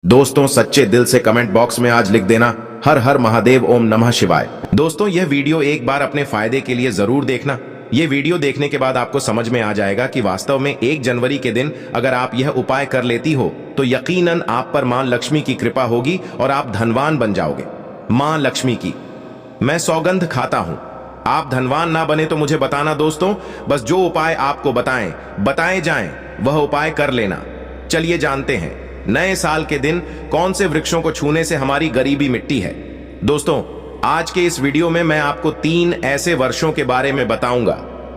दोस्तों सच्चे दिल से कमेंट बॉक्स में आज लिख देना हर हर महादेव ओम नमः शिवाय। दोस्तों यह वीडियो एक बार अपने फायदे के लिए जरूर देखना। ये वीडियो देखने के बाद आपको समझ में आ जाएगा कि वास्तव में 1 जनवरी के दिन अगर आप यह उपाय कर लेती हो तो यकीनन आप पर मां लक्ष्मी की कृपा होगी और आप धनवान बन जाओगे। मां लक्ष्मी की मैं सौगंध खाता हूं। आप धनवान ना बने तो मुझे बताना दोस्तों, बस जो उपाय आपको बताए जाएं वह उपाय कर लेना। चलिए जानते हैं नए साल के दिन कौन से वृक्षों को छूने से हमारी गरीबी मिटती है। दोस्तों आज के इस वीडियो में मैं आपको 3 ऐसे वर्षों के बारे में बताऊंगा।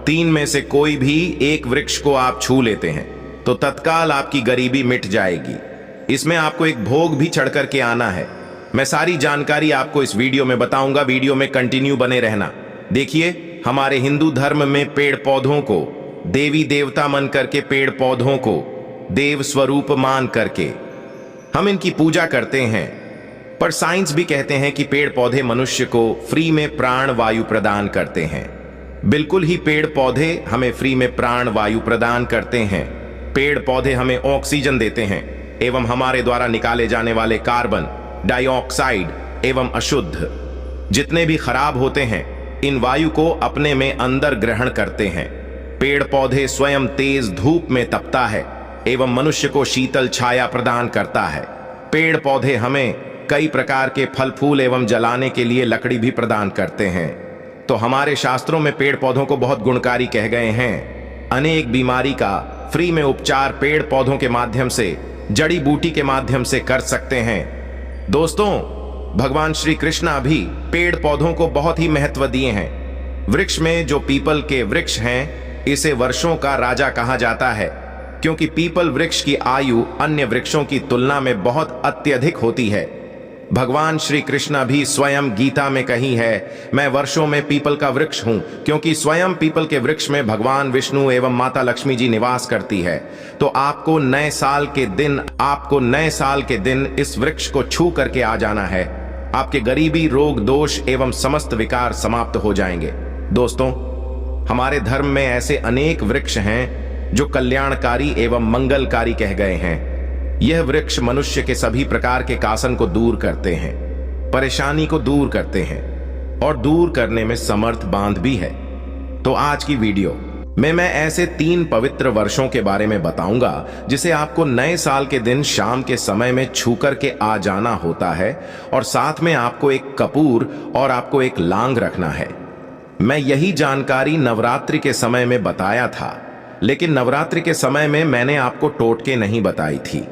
3 में से कोई भी एक वृक्ष को आप छू लेते हैं तो तत्काल आपकी गरीबी मिट जाएगी। इसमें आपको एक भोग भी चढ़ करके आना है। मैं सारी जानकारी आपको इस वीडियो में बताऊंगा। वीडियो में कंटिन्यू बने रहना। देखिए हमारे हिंदू धर्म में पेड़ पौधों को देवी देवता मन करके, पेड़ पौधों को देव स्वरूप मान करके हम इनकी पूजा करते हैं। पर साइंस भी कहते हैं कि पेड़ पौधे मनुष्य को फ्री में प्राण वायु प्रदान करते हैं। बिल्कुल ही पेड़ पौधे हमें फ्री में प्राण वायु प्रदान करते हैं। पेड़ पौधे हमें ऑक्सीजन देते हैं एवं हमारे द्वारा निकाले जाने वाले कार्बन डाइऑक्साइड एवं अशुद्ध जितने भी खराब होते हैं इन वायु को अपने में अंदर ग्रहण करते हैं। पेड़ पौधे स्वयं तेज धूप में तपता है एवं मनुष्य को शीतल छाया प्रदान करता है। पेड़ पौधे हमें कई प्रकार के फल फूल एवं जलाने के लिए लकड़ी भी प्रदान करते हैं। तो हमारे शास्त्रों में पेड़ पौधों को बहुत गुणकारी कह गए हैं। अनेक बीमारी का फ्री में उपचार पेड़ पौधों के माध्यम से, जड़ी बूटी के माध्यम से कर सकते हैं। दोस्तों भगवान श्री कृष्णा भी पेड़ पौधों को बहुत ही महत्व दिए हैं। वृक्ष में जो पीपल के वृक्ष हैं इसे वर्षों का राजा कहा जाता है, क्योंकि पीपल वृक्ष की आयु अन्य वृक्षों की तुलना में बहुत अत्यधिक होती है। भगवान श्री कृष्ण भी स्वयं गीता में कही है, मैं वर्षों में पीपल का वृक्ष हूं, क्योंकि स्वयं पीपल के वृक्ष में भगवान विष्णु एवं माता लक्ष्मी जी निवास करती है। तो आपको नए साल के दिन इस वृक्ष को छू करके आ जाना है। आपके गरीबी, रोग, दोष एवं समस्त विकार समाप्त हो जाएंगे। दोस्तों हमारे धर्म में ऐसे अनेक वृक्ष हैं जो कल्याणकारी एवं मंगलकारी कह गए हैं। यह वृक्ष मनुष्य के सभी प्रकार के कासन को दूर करते हैं, परेशानी को दूर करते हैं और दूर करने में समर्थ बांध भी है। तो आज की वीडियो में मैं ऐसे 3 पवित्र वर्षों के बारे में बताऊंगा जिसे आपको नए साल के दिन शाम के समय में छू करके आ जाना होता है और साथ में आपको एक कपूर और आपको एक लांग रखना है। मैं यही जानकारी नवरात्रि के समय में बताया था, लेकिन नवरात्रि के समय में मैंने आपको टोटके नहीं बताई थी।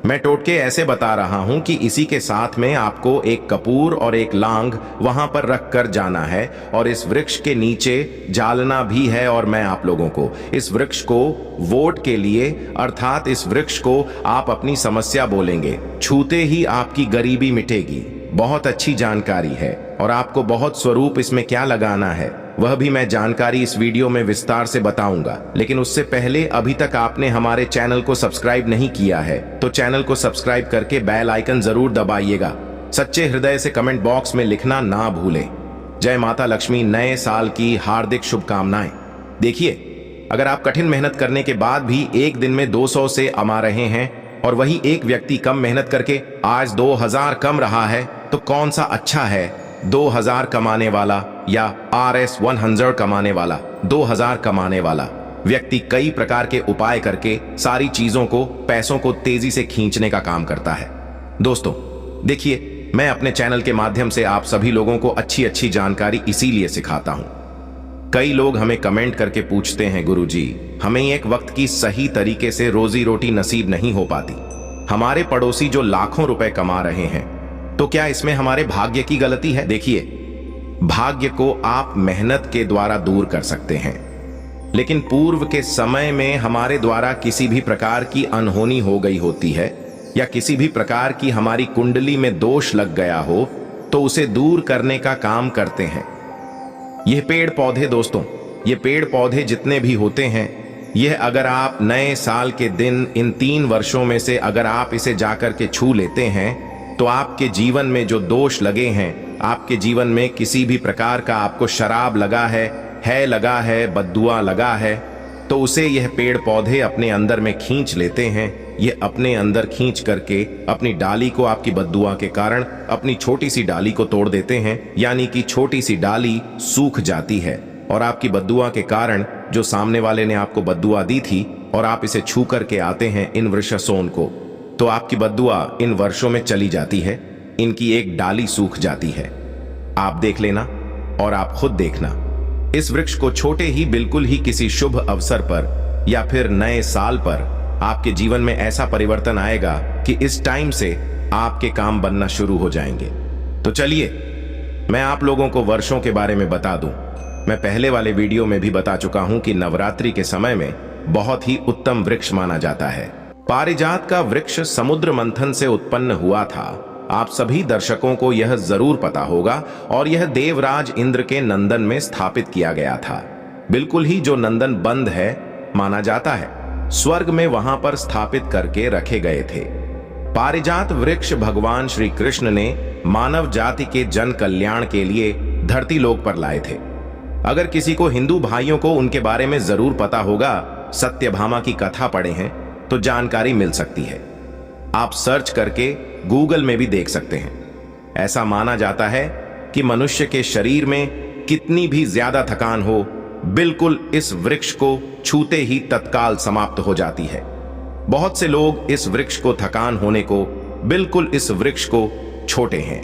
मैं टोटके ऐसे बता रहा हूं कि इसी के साथ में आपको एक कपूर और एक लांग वहां पर रख कर जाना है और इस वृक्ष के नीचे जालना भी है। और मैं आप लोगों को इस वृक्ष को वोट के लिए, अर्थात इस वृक्ष को आप अपनी समस्या बोलेंगे, छूते ही आपकी गरीबी मिटेगी। बहुत अच्छी जानकारी है और आपको बहुत स्वरूप इसमें क्या लगाना है वह भी मैं जानकारी इस वीडियो में विस्तार से बताऊंगा। लेकिन उससे पहले अभी तक आपने हमारे चैनल को सब्सक्राइब नहीं किया है तो चैनल को सब्सक्राइब करके बेल आइकन जरूर दबाइएगा। सच्चे हृदय से कमेंट बॉक्स में लिखना ना भूलें। जय माता लक्ष्मी, नए साल की हार्दिक शुभकामनाएं। देखिए अगर आप कठिन मेहनत करने के बाद भी एक दिन में 200 से कमा रहे हैं और वही एक व्यक्ति कम मेहनत करके आज 2000 कम रहा है तो कौन सा अच्छा है, 2000 कमाने वाला या RS 100 कमाने वाला? 2000 कमाने वाला व्यक्ति कई प्रकार के उपाय करके सारी चीजों को, पैसों को तेजी से खींचने का काम करता है। दोस्तों देखिए मैं अपने चैनल के माध्यम से आप सभी लोगों को अच्छी अच्छी जानकारी इसीलिए सिखाता हूं। कई लोग हमें कमेंट करके पूछते हैं, गुरुजी हमें एक वक्त की सही तरीके से रोजी रोटी नसीब नहीं हो पाती। हमारे पड़ोसी जो लाखों रुपए कमा रहे हैं तो क्या इसमें हमारे भाग्य की गलती है? देखिए भाग्य को आप मेहनत के द्वारा दूर कर सकते हैं, लेकिन पूर्व के समय में हमारे द्वारा किसी भी प्रकार की अनहोनी हो गई होती है या किसी भी प्रकार की हमारी कुंडली में दोष लग गया हो तो उसे दूर करने का काम करते हैं यह पेड़ पौधे। दोस्तों ये पेड़ पौधे जितने भी होते हैं, यह अगर आप नए साल के दिन इन 3 वर्षों में से अगर आप इसे जाकर के छू लेते हैं तो आपके जीवन में जो दोष लगे हैं, आपके जीवन में किसी भी प्रकार का आपको शराब लगा है, बद्दुआ लगा है, तो उसे यह पेड़ पौधे अपने अंदर में खींच लेते हैं ये अपने अंदर खींच करके अपनी डाली को आपकी बद्दुआ के कारण अपनी छोटी सी डाली को तोड़ देते हैं, यानी कि छोटी सी डाली सूख जाती है और आपकी बद्दुआ के कारण जो सामने वाले ने आपको बद्दुआ दी थी और आप इसे छू करके आते हैं इन वृषसोन को, तो आपकी बद्दुआ इन वर्षों में चली जाती है, इनकी एक डाली सूख जाती है। आप देख लेना और आप खुद देखना, इस वृक्ष को छोटे ही बिल्कुल ही किसी शुभ अवसर पर या फिर नए साल पर आपके जीवन में ऐसा परिवर्तन आएगा कि इस टाइम से आपके काम बनना शुरू हो जाएंगे। तो चलिए मैं आप लोगों को वर्षों के बारे में बता दूं। मैं पहले वाले वीडियो में भी बता चुका हूं कि नवरात्रि के समय में बहुत ही उत्तम वृक्ष माना जाता है। पारिजात का वृक्ष समुद्र मंथन से उत्पन्न हुआ था। आप सभी दर्शकों को यह जरूर पता होगा और यह देवराज इंद्र के नंदन में स्थापित किया गया था। बिल्कुल ही जो नंदन बंद है माना जाता है, स्वर्ग में वहां पर स्थापित करके रखे गए थे। पारिजात वृक्ष भगवान श्री कृष्ण ने मानव जाति के जन कल्याण के लिए धरती लोक पर लाए थे। अगर किसी को हिंदू भाइयों को उनके बारे में जरूर पता होगा, सत्यभामा की कथा पढ़े हैं तो जानकारी मिल सकती है। आप सर्च करके गूगल में भी देख सकते हैं। ऐसा माना जाता है कि मनुष्य के शरीर में कितनी भी ज्यादा थकान हो, बिल्कुल इस वृक्ष को छूते ही तत्काल समाप्त हो जाती है। बहुत से लोग इस वृक्ष को थकान होने को बिल्कुल इस वृक्ष को छोटे हैं।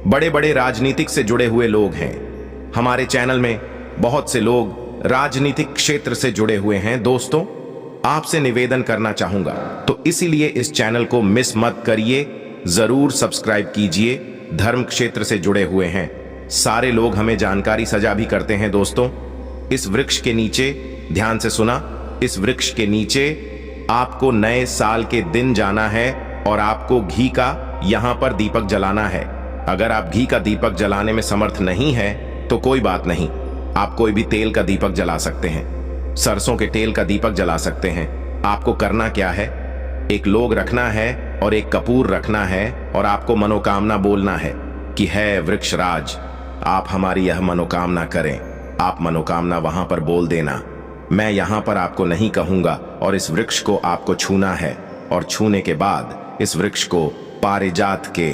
बड़े बड़े राजनीतिक से जुड़े हुए लोग हैं। हमारे चैनल में बहुत से लोग राजनीतिक क्षेत्र से जुड़े हुए हैं। दोस्तों, आपसे निवेदन करना चाहूंगा तो इसीलिए इस चैनल को मिस मत करिए, जरूर सब्सक्राइब कीजिए। धर्म क्षेत्र से जुड़े हुए हैं सारे लोग हमें जानकारी सजा भी करते हैं। दोस्तों, इस वृक्ष के नीचे, ध्यान से सुना, इस वृक्ष के नीचे आपको नए साल के दिन जाना है और आपको घी का यहां पर दीपक जलाना है। अगर आप घी का दीपक जलाने में समर्थ नहीं है तो कोई बात नहीं, आप कोई भी तेल का दीपक जला सकते हैं, सरसों के तेल का दीपक जला सकते हैं। आपको करना क्या है, एक लोग रखना है और एक कपूर रखना है और आपको मनोकामना बोलना है कि है वृक्षराज, आप हमारी यह मनोकामना करें। आप मनोकामना वहां पर बोल देना, मैं यहां पर आपको नहीं कहूंगा, और इस वृक्ष को आपको छूना है और छूने के बाद इस वृक्ष को, पारिजात के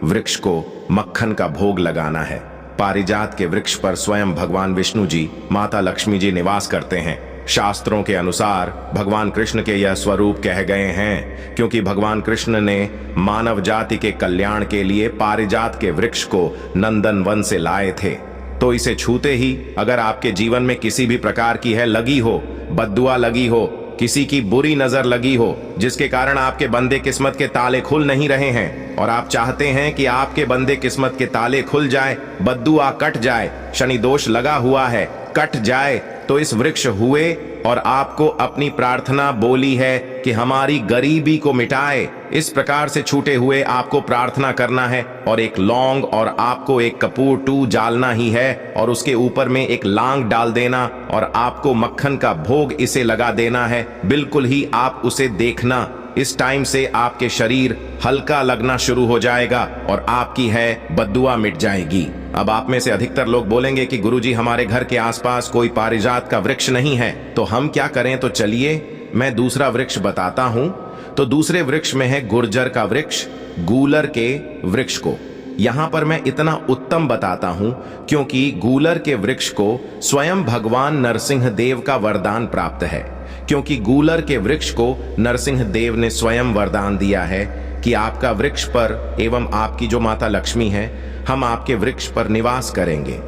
वृक्ष को मक्खन का भोग लगाना है। पारिजात के वृक्ष पर स्वयं भगवान विष्णु जी, माता लक्ष्मी जी निवास करते हैं। शास्त्रों के अनुसार भगवान कृष्ण के यह स्वरूप कह गए हैं क्योंकि भगवान कृष्ण ने मानव जाति के कल्याण के लिए पारिजात के वृक्ष को नंदन वन से लाए थे। तो इसे छूते ही अगर आपके जीवन में किसी भी प्रकार की है लगी हो, बद्दुआ लगी हो, किसी की बुरी नजर लगी हो, जिसके कारण आपके बंदे किस्मत के ताले खुल नहीं रहे हैं और आप चाहते हैं कि आपके बंदे किस्मत के ताले खुल जाए, बद्दुआ कट जाए, शनि दोष लगा हुआ है कट जाए, तो इस वृक्ष हुए और आपको अपनी प्रार्थना बोली है कि हमारी गरीबी को मिटाए। इस प्रकार से छूटे हुए आपको प्रार्थना करना है और एक लौंग और आपको एक कपूर टू जालना ही है और उसके ऊपर में एक लांग डाल देना और आपको मक्खन का भोग इसे लगा देना है। बिल्कुल ही आप उसे देखना, इस टाइम से आपके शरीर हल्का लगना शुरू हो जाएगा और आपकी है बद्दुआ मिट जाएगी। अब आप में से अधिकतर लोग बोलेंगे कि गुरुजी हमारे घर के आसपास कोई पारिजात का वृक्ष नहीं है, तो हम क्या करें? तो चलिए मैं दूसरा वृक्ष बताता हूं। तो दूसरे वृक्ष में है गुर्जर का वृक्ष, गूलर के वृक्ष को। यहां पर मैं इतना उत्तम बताता हूं क्योंकि गूलर के वृक्ष को स्वयं भगवान नरसिंह देव का वरदान प्राप्त है, क्योंकि गूलर के वृक्ष को नरसिंह देव ने स्वयं वरदान दिया है कि आपका वृक्ष पर एवं आपकी जो माता लक्ष्मी है, हम आपके वृक्ष पर निवास करेंगे।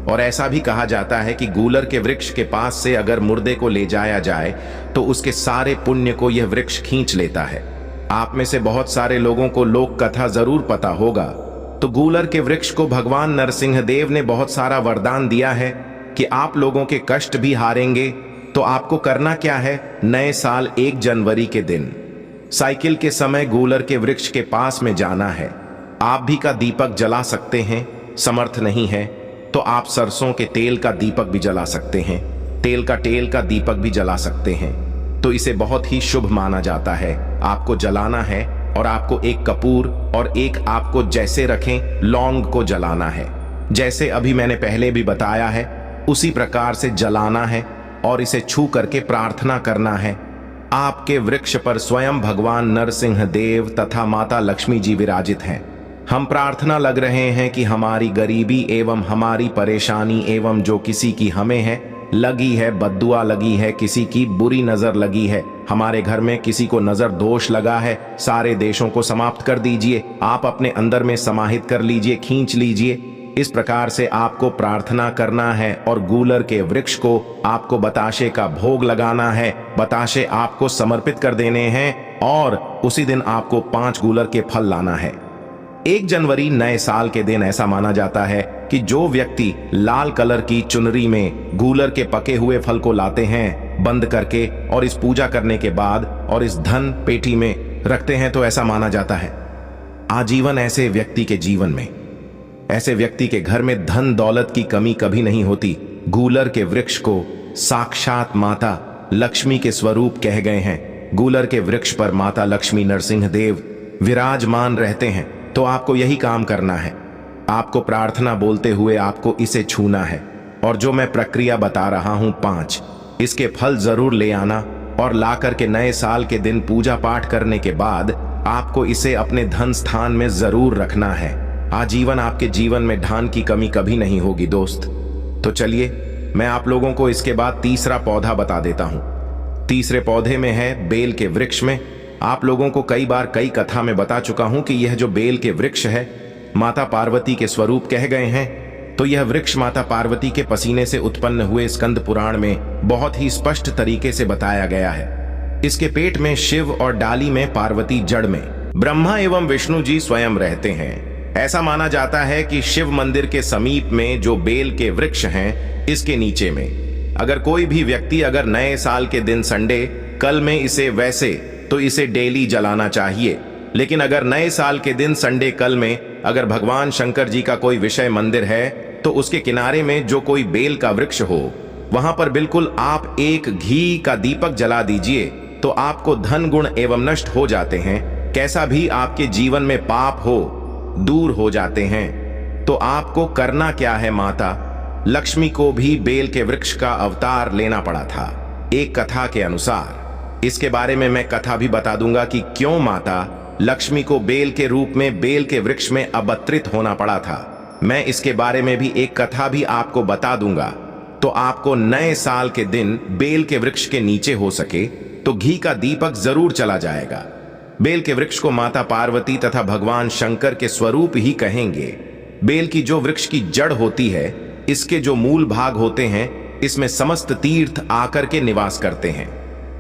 और ऐसा भी कहा जाता है कि गूलर के वृक्ष के पास से अगर मुर्दे को ले जाया जाए तो उसके सारे पुण्य को यह वृक्ष खींच लेता है। आप में से बहुत सारे लोगों को लोक कथा जरूर पता होगा। तो गूलर के वृक्ष को भगवान नरसिंह देव ने बहुत सारा वरदान दिया है कि आप लोगों के कष्ट भी हारेंगे। तो आपको करना क्या है? नए साल 1 जनवरी के दिन साइकिल के समय गूलर के वृक्ष के पास में जाना है। आप भी का दीपक जला सकते हैं, समर्थ नहीं है तो आप सरसों के तेल का दीपक भी जला सकते हैं, तेल का दीपक भी जला सकते हैं। तो इसे बहुत ही शुभ माना जाता है। आपको जलाना है और आपको एक कपूर और एक आपको जैसे रखें लौंग को जलाना है, जैसे अभी मैंने पहले भी बताया है उसी प्रकार से जलाना है और इसे छू करके प्रार्थना करना है आपके वृक्ष पर स्वयं भगवान नरसिंह देव तथा माता लक्ष्मी जी विराजित हैं। हम प्रार्थना लग रहे हैं कि हमारी गरीबी एवं हमारी परेशानी एवं जो किसी की हमें है लगी है, बद्दुआ लगी है, किसी की बुरी नजर लगी है, हमारे घर में किसी को नजर दोष लगा है, सारे देशों को समाप्त कर दीजिए। आप अपने अंदर में समाहित कर लीजिए, खींच लीजिए। इस प्रकार से आपको प्रार्थना करना है और गूलर के वृक्ष को आपको बताशे का भोग लगाना है। बताशे आपको समर्पित कर देने हैं और उसी दिन आपको 5 गूलर के फल लाना है। 1 जनवरी नए साल के दिन ऐसा माना जाता है कि जो व्यक्ति लाल कलर की चुनरी में गूलर के पके हुए फल को लाते हैं बंद करके और इस पूजा करने के बाद और इस धन पेटी में रखते हैं, तो ऐसा माना जाता है आजीवन ऐसे व्यक्ति के जीवन में, ऐसे व्यक्ति के घर में धन दौलत की कमी कभी नहीं होती। गूलर के वृक्ष को साक्षात माता लक्ष्मी के स्वरूप कह गए हैं। गूलर के वृक्ष पर माता लक्ष्मी नरसिंह देव विराजमान रहते हैं। तो आपको यही काम करना है, आपको प्रार्थना बोलते हुए आपको इसे छूना है और जो मैं प्रक्रिया बता रहा हूं 5, इसके फल जरूर ले आना और ला करके नए साल के दिन पूजा पाठ करने के बाद आपको इसे अपने धन स्थान में जरूर रखना है। आजीवन आपके जीवन में धन की कमी कभी नहीं होगी दोस्त। तो चलिए मैं आप लोगों को इसके बाद तीसरा पौधा बता देता हूं। तीसरे पौधे में है बेल के वृक्ष में। आप लोगों को कई बार कई कथा में बता चुका हूं कि यह जो बेल के वृक्ष है माता पार्वती के स्वरूप कह गए हैं। तो यह वृक्ष माता पार्वती के पसीने से उत्पन्न हुए स्कंद पुराण में बहुत ही स्पष्ट तरीके से बताया गया है। इसके पेट में शिव और डाली में पार्वती, जड़ में ब्रह्मा एवं विष्णु जी स्वयं रहते हैं। ऐसा माना जाता है कि शिव मंदिर के समीप में जो बेल के वृक्ष हैं, इसके नीचे में अगर कोई भी व्यक्ति अगर नए साल के दिन संडे कल में इसे वैसे तो इसे डेली जलाना चाहिए, लेकिन अगर नए साल के दिन संडे कल में अगर भगवान शंकर जी का कोई विषय मंदिर है तो उसके किनारे में जो कोई बेल का वृक्ष हो वहां पर बिल्कुल आप एक घी का दीपक जला दीजिए तो आपको धन गुण एवं नष्ट हो जाते हैं। कैसा भी आपके जीवन में पाप हो दूर हो जाते हैं। तो आपको करना क्या है, माता लक्ष्मी को भी बेल के वृक्ष का अवतार लेना पड़ा था एक कथा के अनुसार। इसके बारे में मैं कथा भी बता दूंगा कि क्यों माता लक्ष्मी को बेल के रूप में बेल के वृक्ष में अवतरित होना पड़ा था। मैं इसके बारे में भी एक कथा भी आपको बता दूंगा। तो आपको नए साल के दिन बेल के वृक्ष के नीचे हो सके तो घी का दीपक जरूर चला जाएगा। बेल के वृक्ष को माता पार्वती तथा भगवान शंकर के स्वरूप ही कहेंगे। बेल की जो वृक्ष की जड़ होती है, इसके जो मूल भाग होते हैं, इसमें समस्त तीर्थ आकर के निवास करते हैं।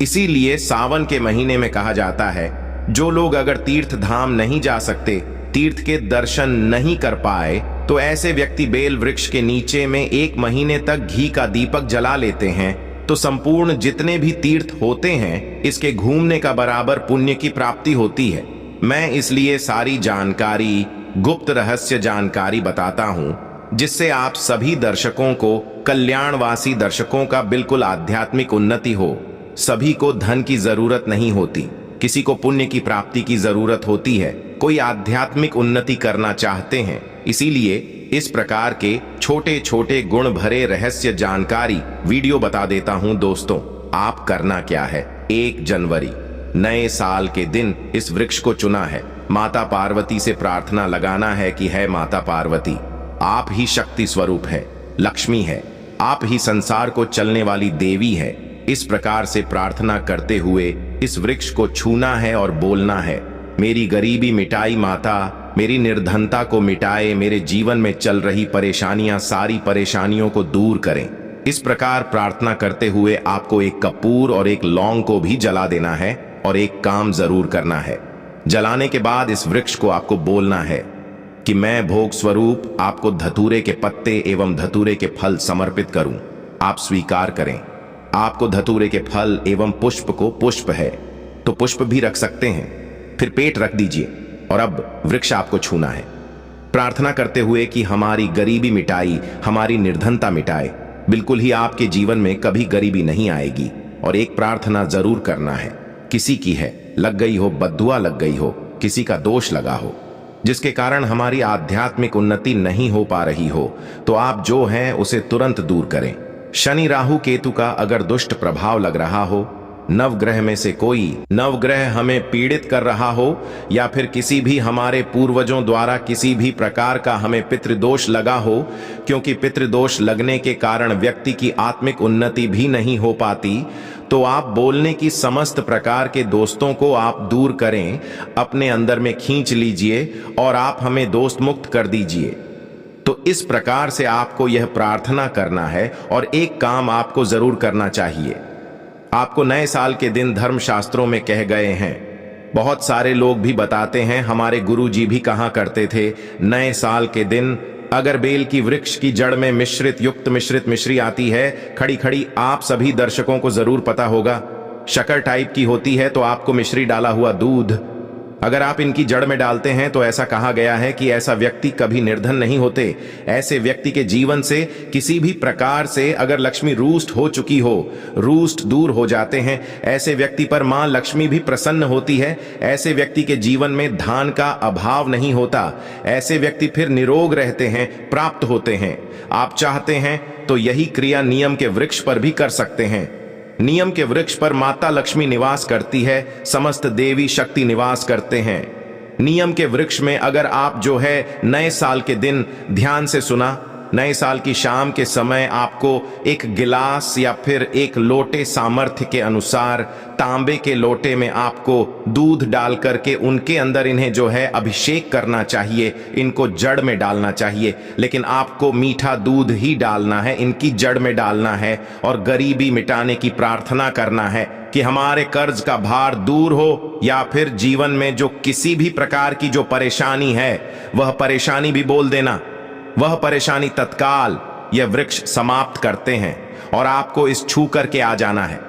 इसीलिए सावन के महीने में कहा जाता है जो लोग अगर तीर्थ धाम नहीं जा सकते, तीर्थ के दर्शन नहीं कर पाए, तो ऐसे व्यक्ति बेल वृक्ष के नीचे में 1 महीने तक घी का दीपक जला लेते हैं तो संपूर्ण जितने भी तीर्थ होते हैं इसके घूमने का बराबर पुण्य की प्राप्ति होती है। मैं इसलिए सारी जानकारी, गुप्त रहस्य जानकारी बताता हूं जिससे आप सभी दर्शकों को, कल्याणवासी दर्शकों का बिल्कुल आध्यात्मिक उन्नति हो। सभी को धन की जरूरत नहीं होती, किसी को पुण्य की प्राप्ति की जरूरत होती है, कोई आध्यात्मिक उन्नति करना चाहते हैं। इसीलिए इस प्रकार के छोटे छोटे गुण भरे रहस्य जानकारी वीडियो बता देता हूं दोस्तों। आप करना क्या है, 1 जनवरी नए साल के दिन इस वृक्ष को चुना है। माता पार्वती से प्रार्थना लगाना है कि है माता पार्वती, आप ही शक्ति स्वरूप है, लक्ष्मी है, आप ही संसार को चलने वाली देवी है। इस प्रकार से प्रार्थना करते हुए इस वृक्ष को छूना है और बोलना है, मेरी गरीबी मिटाई माता, मेरी निर्धनता को मिटाए, मेरे जीवन में चल रही परेशानियां, सारी परेशानियों को दूर करें। इस प्रकार प्रार्थना करते हुए आपको एक कपूर और एक लौंग को भी जला देना है और एक काम जरूर करना है। जलाने के बाद इस वृक्ष को आपको बोलना है कि मैं भोग स्वरूप आपको धतूरे के पत्ते एवं धतूरे के फल समर्पित करूं, आप स्वीकार करें। आपको धतूरे के फल एवं पुष्प को, पुष्प है तो पुष्प भी रख सकते हैं, फिर पेट रख दीजिए और अब वृक्ष आपको छूना है। प्रार्थना करते हुए कि हमारी गरीबी मिटाई, हमारी निर्धनता मिटाए, बिल्कुल ही आपके जीवन में कभी गरीबी नहीं आएगी। और एक प्रार्थना जरूर करना है, किसी की है लग गई हो, बद्दुआ लग गई हो, किसी का दोष लगा हो जिसके कारण हमारी आध्यात्मिक उन्नति नहीं हो पा रही हो, तो आप जो हैं उसे तुरंत दूर करें। शनि राहु केतु का अगर दुष्ट प्रभाव लग रहा हो, तो आप जो हैं उसे तुरंत दूर करें। शनि राहु केतु का अगर दुष्ट प्रभाव लग रहा हो, तो आप जो हैं उसे तुरंत दूर करें। शनि राहु केतु का अगर दुष्ट प्रभाव लग रहा हो, नवग्रह में से कोई नवग्रह हमें पीड़ित कर रहा हो या फिर किसी भी हमारे पूर्वजों द्वारा किसी भी प्रकार का हमें पितृदोष लगा हो, क्योंकि पितृदोष लगने के कारण व्यक्ति की आत्मिक उन्नति भी नहीं हो पाती, तो आप बोलने की समस्त प्रकार के दोस्तों को आप दूर करें, अपने अंदर में खींच लीजिए और आप हमें दोस्त मुक्त कर दीजिए। तो इस प्रकार से आपको यह प्रार्थना करना है और एक काम आपको जरूर करना चाहिए। आपको नए साल के दिन धर्मशास्त्रों में कह गए हैं, बहुत सारे लोग भी बताते हैं, हमारे गुरुजी भी कहा करते थे, नए साल के दिन अगर बेल की वृक्ष की जड़ में मिश्रित मिश्री आती है, खड़ी खड़ी, आप सभी दर्शकों को जरूर पता होगा, शक्कर टाइप की होती है, तो आपको मिश्री डाला हुआ दूध अगर आप इनकी जड़ में डालते हैं तो ऐसा कहा गया है कि ऐसा व्यक्ति कभी निर्धन नहीं होते। ऐसे व्यक्ति के जीवन से किसी भी प्रकार से अगर लक्ष्मी रूष्ट हो चुकी हो, रूष्ट दूर हो जाते हैं। ऐसे व्यक्ति पर मां लक्ष्मी भी प्रसन्न होती है। ऐसे व्यक्ति के जीवन में धान का अभाव नहीं होता। ऐसे व्यक्ति फिर निरोग रहते हैं, प्राप्त होते हैं। आप चाहते हैं तो यही क्रिया नियम के वृक्ष पर भी कर सकते हैं। नियम के वृक्ष पर माता लक्ष्मी निवास करती है, समस्त देवी शक्ति निवास करते हैं। नियम के वृक्ष में अगर आप जो है नए साल के दिन ध्यान से सुना, नए साल की शाम के समय आपको एक गिलास या फिर एक लोटे सामर्थ्य के अनुसार तांबे के लोटे में आपको दूध डाल करके उनके अंदर इन्हें जो है अभिषेक करना चाहिए, इनको जड़ में डालना चाहिए। लेकिन आपको मीठा दूध ही डालना है, इनकी जड़ में डालना है और गरीबी मिटाने की प्रार्थना करना है कि हमारे कर्ज का भार दूर हो, या फिर जीवन में जो किसी भी प्रकार की जो परेशानी है वह परेशानी भी बोल देना। वह परेशानी तत्काल यह वृक्ष समाप्त करते हैं और आपको इस छू करके आ जाना है।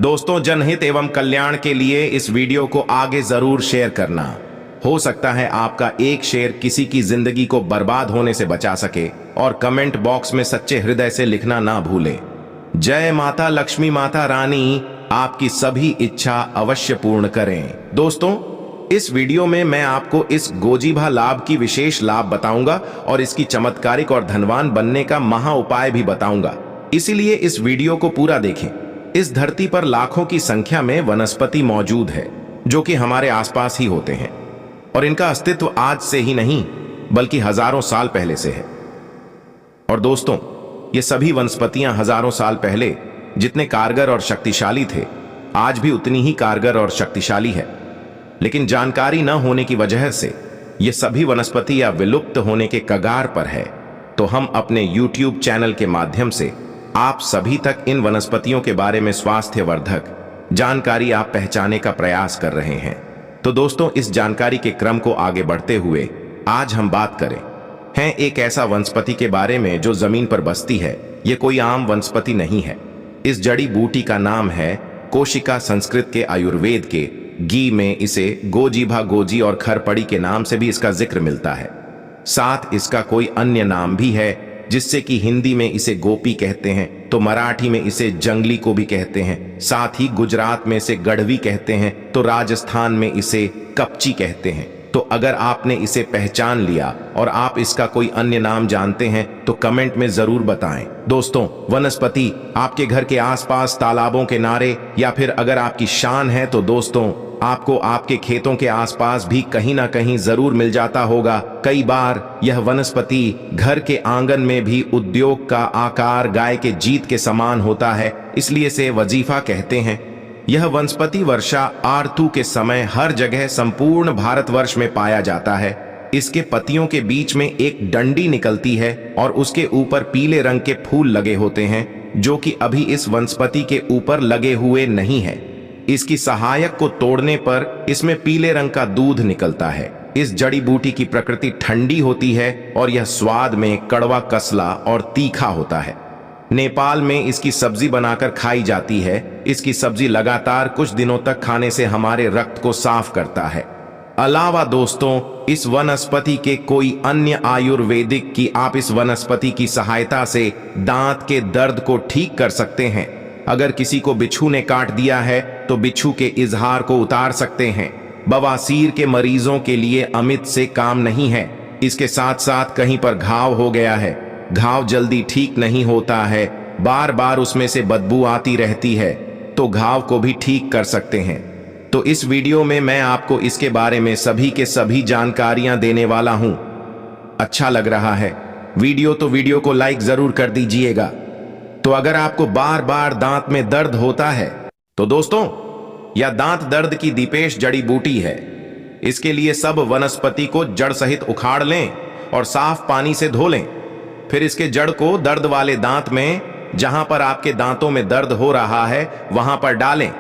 दोस्तों, जनहित एवं कल्याण के लिए इस वीडियो को आगे जरूर शेयर करना। हो सकता है आपका एक शेयर किसी की जिंदगी को बर्बाद होने से बचा सके। और कमेंट बॉक्स में सच्चे हृदय से लिखना ना भूलें। जय माता लक्ष्मी, माता रानी आपकी सभी इच्छा अवश्य पूर्ण करें। दोस्तों, इस वीडियो में मैं आपको इस गोजीभा लाभ की विशेष लाभ बताऊंगा और इसकी चमत्कारिक और धनवान बनने का महा उपाय भी बताऊंगा। इसीलिए इस वीडियो को पूरा देखें। इस धरती पर लाखों की संख्या में वनस्पति मौजूद है जो कि हमारे आसपास ही होते हैं और इनका अस्तित्व आज से ही नहीं बल्कि हजारों साल पहले से है। और दोस्तों, ये सभी वनस्पतियां हजारों साल पहले जितने कारगर और शक्तिशाली थे, आज भी उतनी ही कारगर और शक्तिशाली है। लेकिन जानकारी न होने की वजह से ये सभी वनस्पति या विलुप्त होने के कगार पर है। तो हम अपने YouTube चैनल के माध्यम से आप सभी तक इन वनस्पतियों के बारे में स्वास्थ्यवर्धक जानकारी आप पहचाने का प्रयास कर रहे हैं। तो दोस्तों, इस जानकारी के क्रम को आगे बढ़ते हुए आज हम बात करें हैं एक ऐसा वनस्पति के बारे में जो जमीन पर बसती है। ये कोई आम वनस्पति नहीं है। इस जड़ी बूटी का नाम है कोशिका। संस्कृत के आयुर्वेद के गी में इसे गोजीभा, गोजी और खरपड़ी के नाम से भी इसका जिक्र मिलता है। साथ इसका कोई अन्य नाम भी है, जिससे कि हिंदी में इसे गोपी कहते हैं, तो मराठी में इसे जंगली को भी कहते हैं। साथ ही गुजरात में इसे गढ़वी कहते हैं, तो राजस्थान में इसे कपची कहते हैं। तो अगर आपने इसे पहचान लिया और आप इसका कोई अन्य नाम जानते हैं तो कमेंट में जरूर बताएं। दोस्तों, वनस्पति आपके घर के आसपास तालाबों के किनारे या फिर अगर आपकी शान है तो दोस्तों आपको आपके खेतों के आसपास भी कहीं ना कहीं जरूर मिल जाता होगा। कई बार यह वनस्पति घर के आंगन में भी उद्योग का आकार गाय के जीत के समान होता है, इसलिए इसे वजीफा कहते हैं। यह वनस्पति वर्षा आरतु के समय हर जगह संपूर्ण भारतवर्ष में पाया जाता है। इसके पत्तियों के बीच में एक डंडी निकलती है और उसके ऊपर पीले रंग के फूल लगे होते हैं, जो कि अभी इस वनस्पति के ऊपर लगे हुए नहीं है। इसकी सहायक को तोड़ने पर इसमें पीले रंग का दूध निकलता है। इस जड़ी बूटी की प्रकृति ठंडी होती है और यह स्वाद में कड़वा, कसला और तीखा होता है। नेपाल में इसकी सब्जी बनाकर खाई जाती है। इसकी सब्जी लगातार कुछ दिनों तक खाने से हमारे रक्त को साफ करता है। अलावा दोस्तों, इस वनस्पति के कोई अन्य आयुर्वेदिक की आप इस वनस्पति की सहायता से दांत के दर्द को ठीक कर सकते हैं। अगर किसी को बिच्छू ने काट दिया है तो बिच्छू के इजहार को उतार सकते हैं। बवासीर के मरीजों के लिए अमित से काम नहीं है। इसके साथ साथ कहीं पर घाव हो गया है, घाव जल्दी ठीक नहीं होता है, बार बार उसमें से बदबू आती रहती है, तो घाव को भी ठीक कर सकते हैं। तो इस वीडियो में मैं आपको इसके बारे में सभी के सभी जानकारियां देने वाला हूं। अच्छा लग रहा है वीडियो तो वीडियो को लाइक जरूर कर दीजिएगा। तो अगर आपको बार बार दांत में दर्द होता है तो दोस्तों यह दांत दर्द की दीपेश जड़ी बूटी है। इसके लिए सब वनस्पति को जड़ सहित उखाड़ लें और साफ पानी से धो लें। फिर इसके जड़ को दर्द वाले दांत में, जहां पर आपके दांतों में दर्द हो रहा है वहां पर डालें।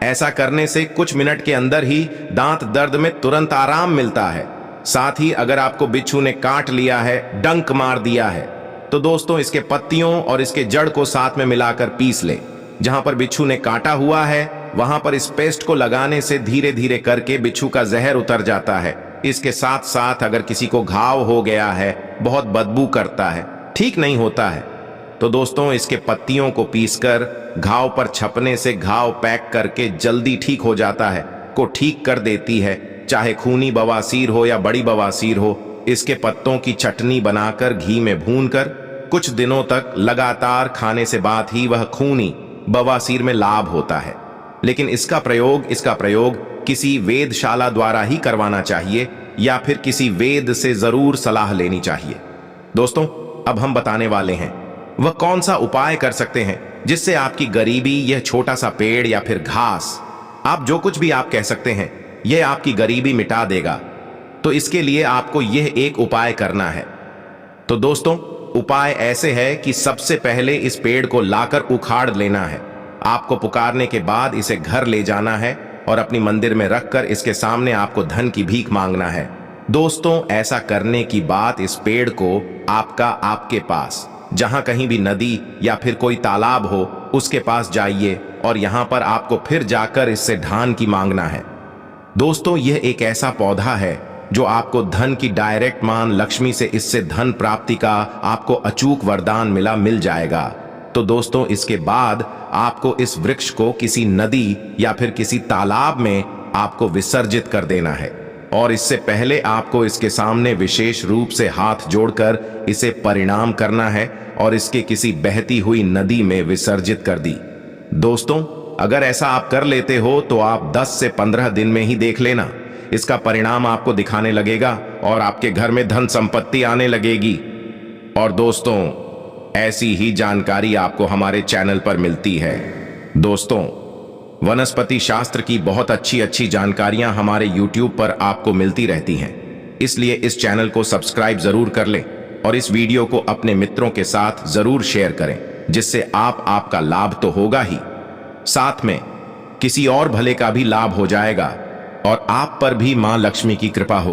ऐसा करने से कुछ मिनट के अंदर ही दांत दर्द में तुरंत आराम मिलता है। साथ ही अगर आपको बिच्छू ने काट लिया है, डंक मार दिया है, तो दोस्तों इसके पत्तियों और इसके जड़ को साथ में मिलाकर पीस लें। जहां पर बिच्छू ने काटा हुआ है वहां पर इस पेस्ट को लगाने से धीरे धीरे करके बिच्छू का जहर उतर जाता है। इसके साथ साथ अगर किसी को घाव हो गया है, बहुत बदबू करता है, ठीक नहीं होता है, तो दोस्तों इसके पत्तियों को पीसकर घाव पर छपने से घाव पैक करके जल्दी ठीक हो जाता है, को ठीक कर देती है। चाहे खूनी बवासीर हो या बड़ी बवासीर हो, इसके पत्तों की चटनी बनाकर घी में भूनकर कुछ दिनों तक लगातार खाने से बाद ही वह खूनी बवासीर में लाभ होता है। लेकिन इसका प्रयोग किसी वेदशाला द्वारा ही करवाना चाहिए या फिर किसी वेद से जरूर सलाह लेनी चाहिए। दोस्तों अब हम बताने वाले हैं वह कौन सा उपाय कर सकते हैं जिससे आपकी गरीबी, यह छोटा सा पेड़ या फिर घास, आप जो कुछ भी आप कह सकते हैं, यह आपकी गरीबी मिटा देगा। तो इसके लिए आपको यह एक उपाय करना है। तो दोस्तों उपाय ऐसे है कि सबसे पहले इस पेड़ को लाकर उखाड़ लेना है। आपको पुकारने के बाद इसे घर ले जाना है और अपनी मंदिर में रखकर इसके सामने आपको धन की भीख मांगना है। दोस्तों ऐसा करने की बात इस पेड़ को आपके पास जहां कहीं भी नदी या फिर कोई तालाब हो उसके पास जाइए और यहां पर आपको फिर जाकर इससे धान की मांगना है। दोस्तों यह एक ऐसा पौधा है जो आपको धन की डायरेक्ट मान, लक्ष्मी से इससे धन प्राप्ति का आपको अचूक वरदान मिल जाएगा। तो दोस्तों इसके बाद आपको इस वृक्ष को किसी नदी या फिर किसी तालाब में आपको विसर्जित कर देना है और इससे पहले आपको इसके सामने विशेष रूप से हाथ जोड़कर इसे परिणाम करना है और इसके किसी बहती हुई नदी में विसर्जित कर दी। दोस्तों अगर ऐसा आप कर लेते हो तो आप 10 से 15 दिन में ही देख लेना, इसका परिणाम आपको दिखाने लगेगा और आपके घर में धन संपत्ति आने लगेगी। और दोस्तों ऐसी ही जानकारी आपको हमारे चैनल पर मिलती है। दोस्तों वनस्पति शास्त्र की बहुत अच्छी जानकारियां हमारे YouTube पर आपको मिलती रहती हैं, इसलिए इस चैनल को सब्सक्राइब जरूर कर लें और इस वीडियो को अपने मित्रों के साथ जरूर शेयर करें, जिससे आपका लाभ तो होगा ही, साथ में किसी और भले का भी लाभ हो जाएगा और आप पर भी मां लक्ष्मी की कृपा हो।